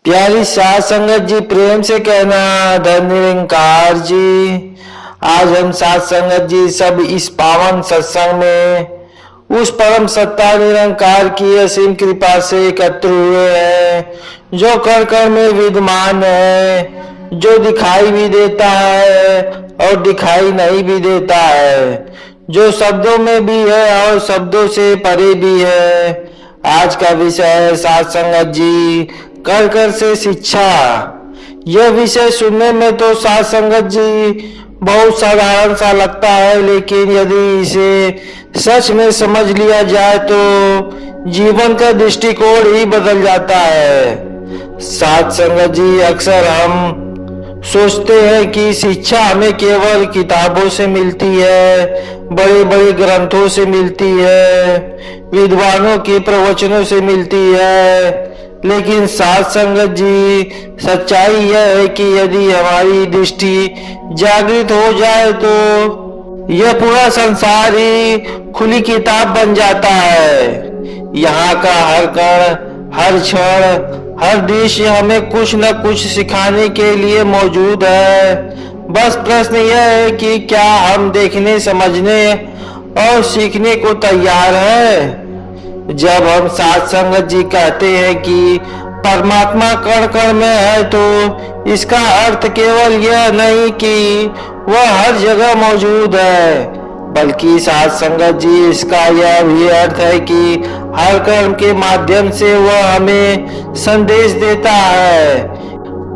प्यारी साध संगत जी, प्रेम से कहना धन निरंकार जी। आज हम साध संगत जी सब इस पावन सत्संग में उस परम सत्ता निरंकार की असीम कृपा से एकत्र हुए हैं, जो कर कर में विद्यमान है, जो दिखाई भी देता है और दिखाई नहीं भी देता है, जो शब्दों में भी है और शब्दों से परे भी है। आज का विषय है साध संगत जी, कर कर से शिक्षा। यह विषय सुनने में तो साध संगत जी बहुत साधारण सा लगता है, लेकिन यदि इसे सच में समझ लिया जाए तो जीवन का दृष्टिकोण ही बदल जाता है। साध संगत जी, अक्सर हम सोचते हैं कि शिक्षा हमें केवल किताबों से मिलती है, बड़े बड़े ग्रंथों से मिलती है, विद्वानों के प्रवचनों से मिलती है। लेकिन साध संगत जी, सच्चाई यह है कि यदि हमारी दृष्टि जागृत हो जाए तो यह पूरा संसार ही खुली किताब बन जाता है। यहाँ का हर कण, हर क्षण, हर दृश्य हमें कुछ न कुछ सिखाने के लिए मौजूद है। बस प्रश्न यह है कि क्या हम देखने, समझने और सीखने को तैयार हैं। जब हम साध संगत जी कहते हैं कि परमात्मा कण कण में है, तो इसका अर्थ केवल यह नहीं कि वह हर जगह मौजूद है, बल्कि साध संगत जी इसका यह भी अर्थ है कि हर कर्म के माध्यम से वह हमें संदेश देता है।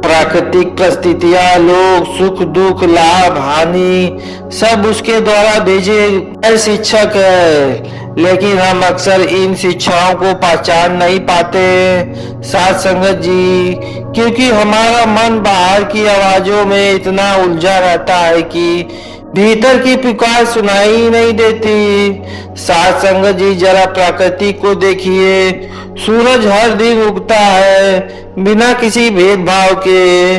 प्राकृतिक परिस्थितियां, लोग, सुख दुख, लाभ हानि सब उसके द्वारा भेजे शिक्षक है। लेकिन हम अक्सर इन शिक्षाओं को पहचान नहीं पाते साध संगत जी, क्योंकि हमारा मन बाहर की आवाजों में इतना उलझा रहता है कि भीतर की पुकार सुनाई ही नहीं देती। साध संगत जी, जरा प्रकृति को देखिए। सूरज हर दिन उगता है बिना किसी भेदभाव के।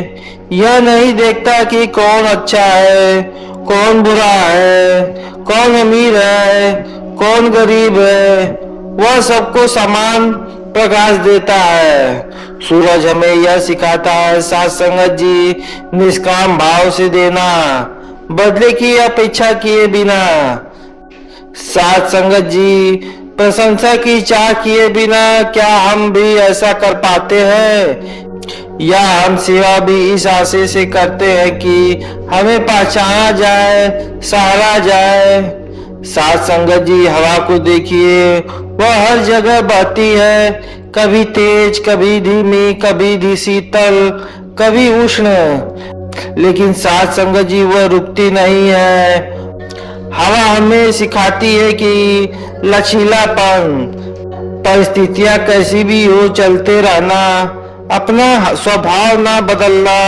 यह नहीं देखता कि कौन अच्छा है, कौन बुरा है, कौन अमीर है, कौन गरीब है। वह सबको समान प्रकाश देता है। सूरज हमें यह सिखाता है साध संगत जी, निष्काम भाव से देना, बदले की अपेक्षा किए बिना। साध संगत जी, प्रशंसा की चाह किए बिना क्या हम भी ऐसा कर पाते हैं, या हम सेवा भी इस आशय से करते हैं कि हमें पहचाना जाए, सहारा जाए। साध संगत जी, हवा को देखिए, वह हर जगह बहती है, कभी तेज, कभी धीमी, कभी शीतल, कभी उष्ण, लेकिन साध संगत जी वह रुकती नहीं है। हवा हमें सिखाती है कि लचीलापन, परिस्थितियां कैसी भी हो चलते रहना, अपना स्वभाव ना बदलना।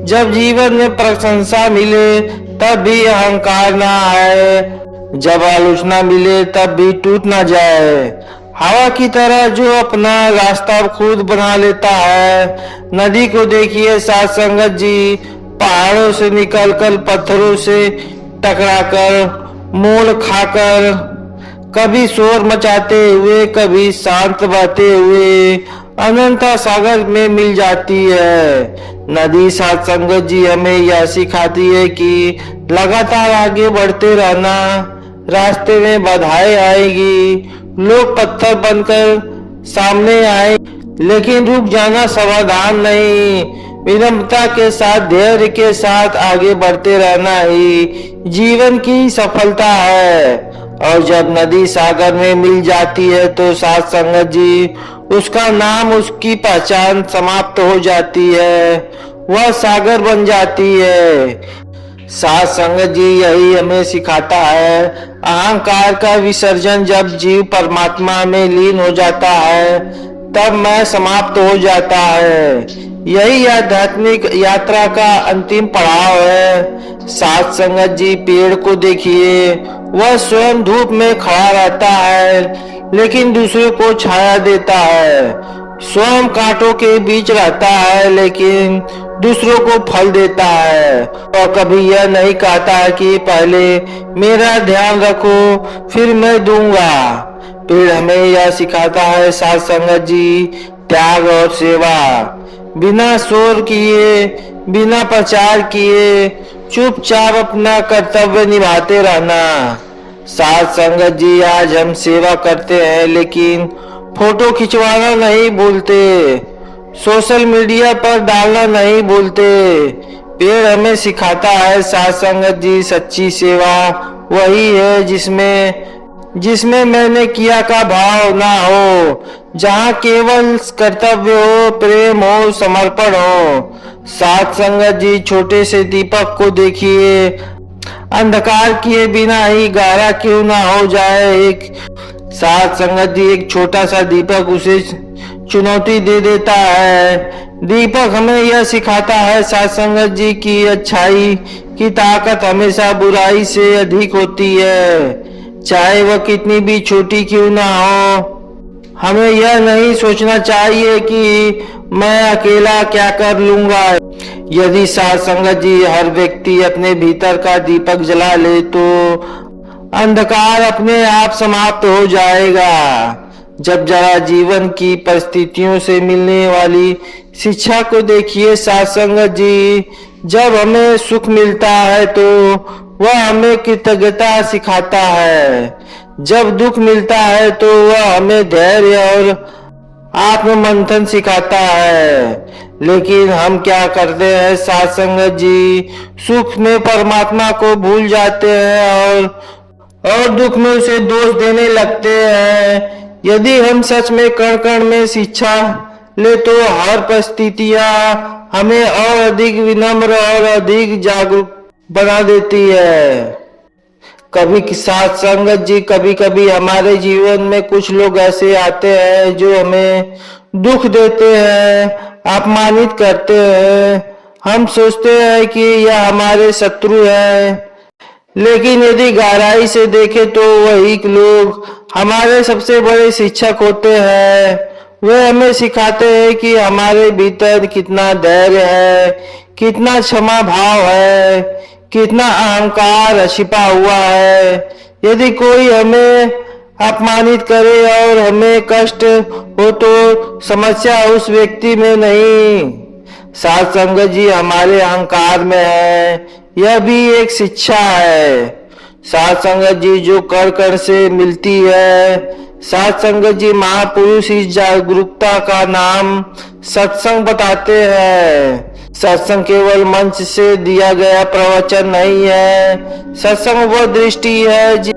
जब जीवन में प्रशंसा मिले तब भी अहंकार ना आए, जब आलोचना मिले तब भी टूट ना जाए। हवा की तरह जो अपना रास्ता खुद बना लेता है। नदी को देखिए साध संगत जी, पहाड़ों से निकलकर पत्थरों से टकराकर, मोड़ खाकर, कभी शोर मचाते हुए, कभी शांत बहते हुए अनंत सागर में मिल जाती है। नदी साध संगत जी हमें यह सिखाती है कि लगातार आगे बढ़ते रहना। रास्ते में बाधाएं आएगी, लोग पत्थर बनकर सामने आए, लेकिन रुक जाना समाधान नहीं। विनम्रता के साथ, धैर्य के साथ आगे बढ़ते रहना ही जीवन की सफलता है। और जब नदी सागर में मिल जाती है तो साध संगत जी, उसका नाम, उसकी पहचान समाप्त हो जाती है, वह सागर बन जाती है। साध संगत जी यही हमें सिखाता है। अहंकार का विसर्जन जब जीव परमात्मा में लीन हो जाता है तब मैं समाप्त हो जाता है। यही आध्यात्मिक यात्रा का अंतिम पड़ाव है। साध संगत जी, पेड़ को देखिए, वह स्वयं धूप में खड़ा रहता है लेकिन दूसरे को छाया देता है। स्वयं कांटों के बीच रहता है लेकिन दूसरों को फल देता है, और कभी यह नहीं कहता है कि पहले मेरा ध्यान रखो फिर मैं दूंगा। पेड़ हमें यह सिखाता है साध संगत जी, त्याग और सेवा। बिना शोर किए, बिना प्रचार किए चुपचाप अपना कर्तव्य निभाते रहना। साथ संगत जी, आज हम सेवा करते हैं लेकिन फोटो खिंचवाना नहीं भूलते, सोशल मीडिया पर डालना नहीं भूलते। पेड़ हमें सिखाता है साथ संगत जी, सच्ची सेवा वही है जिसमें मैंने किया का भाव ना हो, जहाँ केवल कर्तव्य हो, प्रेम हो, समर्पण हो। साथ संगत जी, छोटे से दीपक को देखिए, अंधकार किए बिना ही गाढ़ा क्यों ना हो जाए। एक साथ संगत जी, एक छोटा सा दीपक उसे चुनौती दे देता है। दीपक हमें यह सिखाता है साथ संगत जी की अच्छाई की ताकत हमेशा बुराई से अधिक होती है, चाहे वह कितनी भी छोटी क्यों ना हो। हमें यह नहीं सोचना चाहिए कि मैं अकेला क्या कर लूंगा। यदि साथ संगत जी हर व्यक्ति अपने भीतर का दीपक जला ले तो अंधकार अपने आप समाप्त हो जाएगा। जब जरा जीवन की परिस्थितियों से मिलने वाली शिक्षा को देखिए साथ संगत जी, जब हमें सुख मिलता है तो वह हमें कृतज्ञता सिखाता है, जब दुख मिलता है तो वह हमें धैर्य और आत्ममंथन सिखाता है। लेकिन हम क्या करते हैं साथ संगत जी, सुख में परमात्मा को भूल जाते हैं और दुख में उसे दोष देने लगते हैं। यदि हम सच में कण कण में शिक्षा ले तो हर परिस्थितियां हमें और अधिक विनम्र और अधिक जागरूक बना देती है। कभी साथ संगत जी, कभी कभी हमारे जीवन में कुछ लोग ऐसे आते हैं जो हमें दुख देते हैं, अपमानित करते हैं। हम सोचते हैं कि यह हमारे शत्रु हैं, लेकिन यदि गहराई से देखें तो वही लोग हमारे सबसे बड़े शिक्षक होते हैं। वे हमें सिखाते हैं कि हमारे भीतर कितना धैर्य है, कितना क्षमा भाव है, कितना अहंकार छिपा हुआ है। यदि कोई हमें अपमानित करे और हमें कष्ट हो तो समस्या उस व्यक्ति में नहीं, साथ संगत जी हमारे अहंकार में है। यह भी एक शिक्षा है साथ संगत जी, जो कण कण से मिलती है। साथ संगत जी, महापुरुष इस जागरूकता का नाम सत्संग बताते हैं। सत्संग केवल मंच से दिया गया प्रवचन नहीं है, सत्संग वह दृष्टि है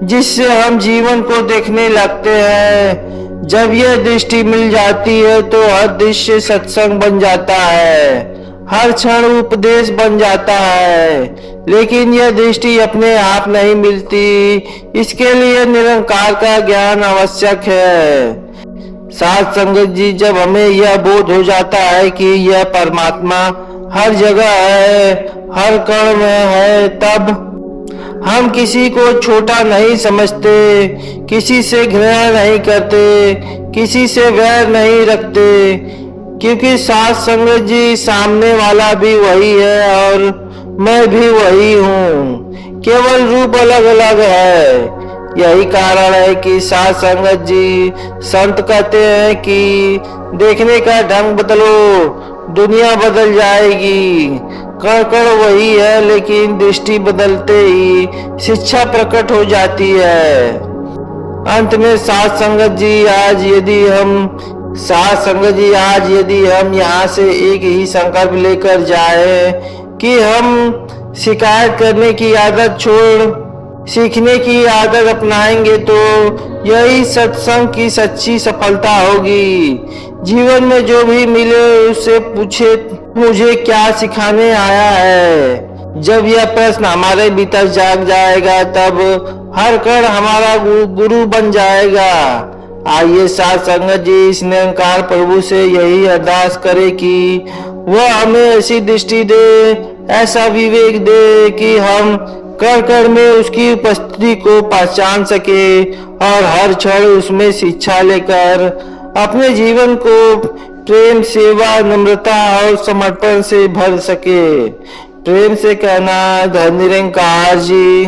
जिससे हम जीवन को देखने लगते हैं। जब यह दृष्टि मिल जाती है तो हर दृश्य सत्संग बन जाता है, हर क्षण उपदेश बन जाता है। लेकिन यह दृष्टि अपने आप नहीं मिलती, इसके लिए निरंकार का ज्ञान आवश्यक है। साथ संगत जी, जब हमें यह बोध हो जाता है कि यह परमात्मा हर जगह है, हर कण में है, तब हम किसी को छोटा नहीं समझते, किसी से घृणा नहीं करते, किसी से वैर नहीं रखते, क्योंकि साथ संगत जी सामने वाला भी वही है और मैं भी वही हूँ, केवल रूप अलग अलग है। यही कारण है कि साथ संगत जी संत कहते हैं कि देखने का ढंग बदलो, दुनिया बदल जाएगी। कण कण वही है, लेकिन दृष्टि बदलते ही शिक्षा प्रकट हो जाती है। अंत में साथ संगत जी, आज यदि हम यहाँ से एक ही संकल्प लेकर जाए कि हम शिकायत करने की आदत छोड़ सीखने की आदत अपनाएंगे तो यही सत्संग की सच्ची सफलता होगी। जीवन में जो भी मिले उससे पूछे, मुझे क्या सिखाने आया है। जब यह प्रश्न हमारे भीतर जाग जाएगा तब हर कण हमारा गुरु बन जाएगा। आइए साथ संगत जी, इस निरंकार प्रभु से यही अरदास करे कि वह हमें ऐसी दृष्टि दे, ऐसा विवेक दे कि हम कण कण में उसकी उपस्थिति को पहचान सके और हर क्षण उसमें शिक्षा लेकर अपने जीवन को प्रेम, सेवा, नम्रता और समर्पण से भर सके। प्रेम से कहना, धन्य निरंकार जी।